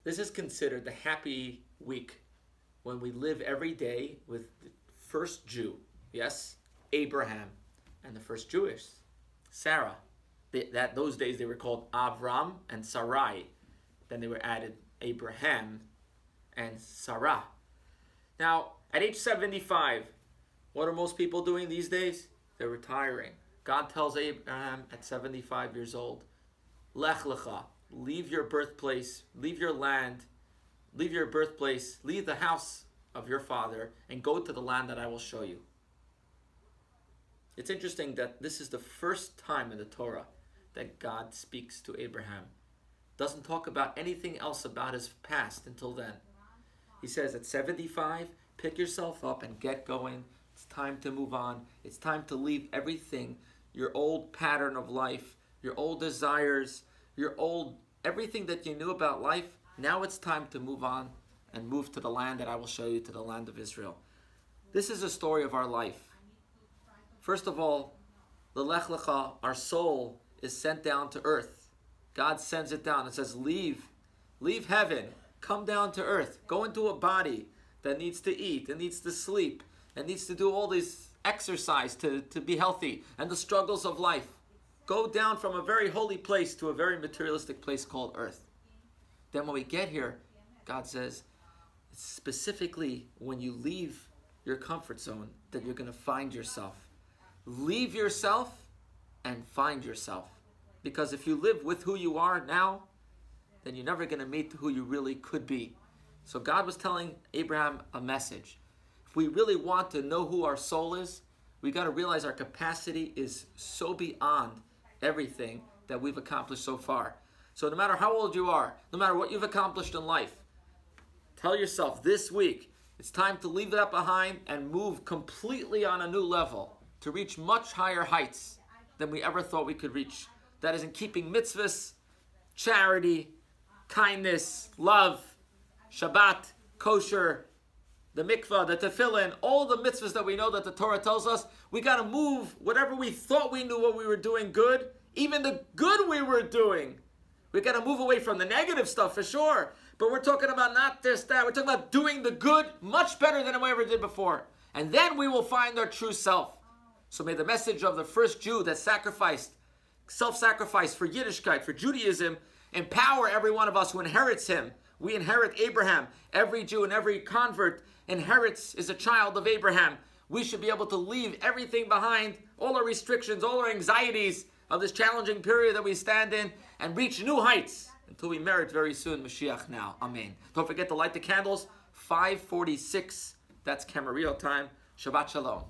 This is considered the happy week when we live every day with the first Jew, yes, Abraham, and the first Jewish, Sarah. Those days they were called Avram and Sarai. Then they were added Abraham and Sarah. Now, at age 75, what are most people doing these days? They're retiring. God tells Abraham at 75 years old, Lech lecha, leave your birthplace, leave your land, leave your birthplace, leave the house of your father, and go to the land that I will show you. It's interesting that this is the first time in the Torah that God speaks to Abraham. Doesn't talk about anything else about his past until then. He says at 75, pick yourself up and get going. It's time to move on. It's time to leave everything, your old pattern of life, your old desires, everything that you knew about life. Now it's time to move on and move to the land that I will show you, to the land of Israel. This is a story of our life. First of all, the Lech Lecha, our soul, is sent down to earth. God sends it down and says, leave heaven, come down to earth, go into a body that needs to eat and needs to sleep and needs to do all this exercise to be healthy and the struggles of life. Go down from a very holy place to a very materialistic place called earth. Then when we get here, God says, specifically when you leave your comfort zone, that you're going to find yourself. Leave yourself and find yourself. Because if you live with who you are now, then you're never going to meet who you really could be. So God was telling Abraham a message. If we really want to know who our soul is, we got to realize our capacity is so beyond everything that we've accomplished so far. So no matter how old you are, no matter what you've accomplished in life, tell yourself this week, it's time to leave that behind and move completely on a new level to reach much higher heights than we ever thought we could reach. That is in keeping mitzvahs, charity, kindness, love, Shabbat, kosher, the mikvah, the tefillin, all the mitzvahs that we know that the Torah tells us. We got to move whatever we thought we knew what we were doing good, even the good we were doing. We got to move away from the negative stuff for sure. But we're talking about not just that. We're talking about doing the good much better than we ever did before. And then we will find our true self. So may the message of the first Jew that sacrificed, self-sacrificed for Yiddishkeit, for Judaism, empower every one of us who inherits him. We inherit Abraham. Every Jew and every convert is a child of Abraham. We should be able to leave everything behind, all our restrictions, all our anxieties of this challenging period that we stand in, and reach new heights until we merit very soon Mashiach now. Amen. Don't forget to light the candles. 5:46. That's Camarillo time. Shabbat Shalom.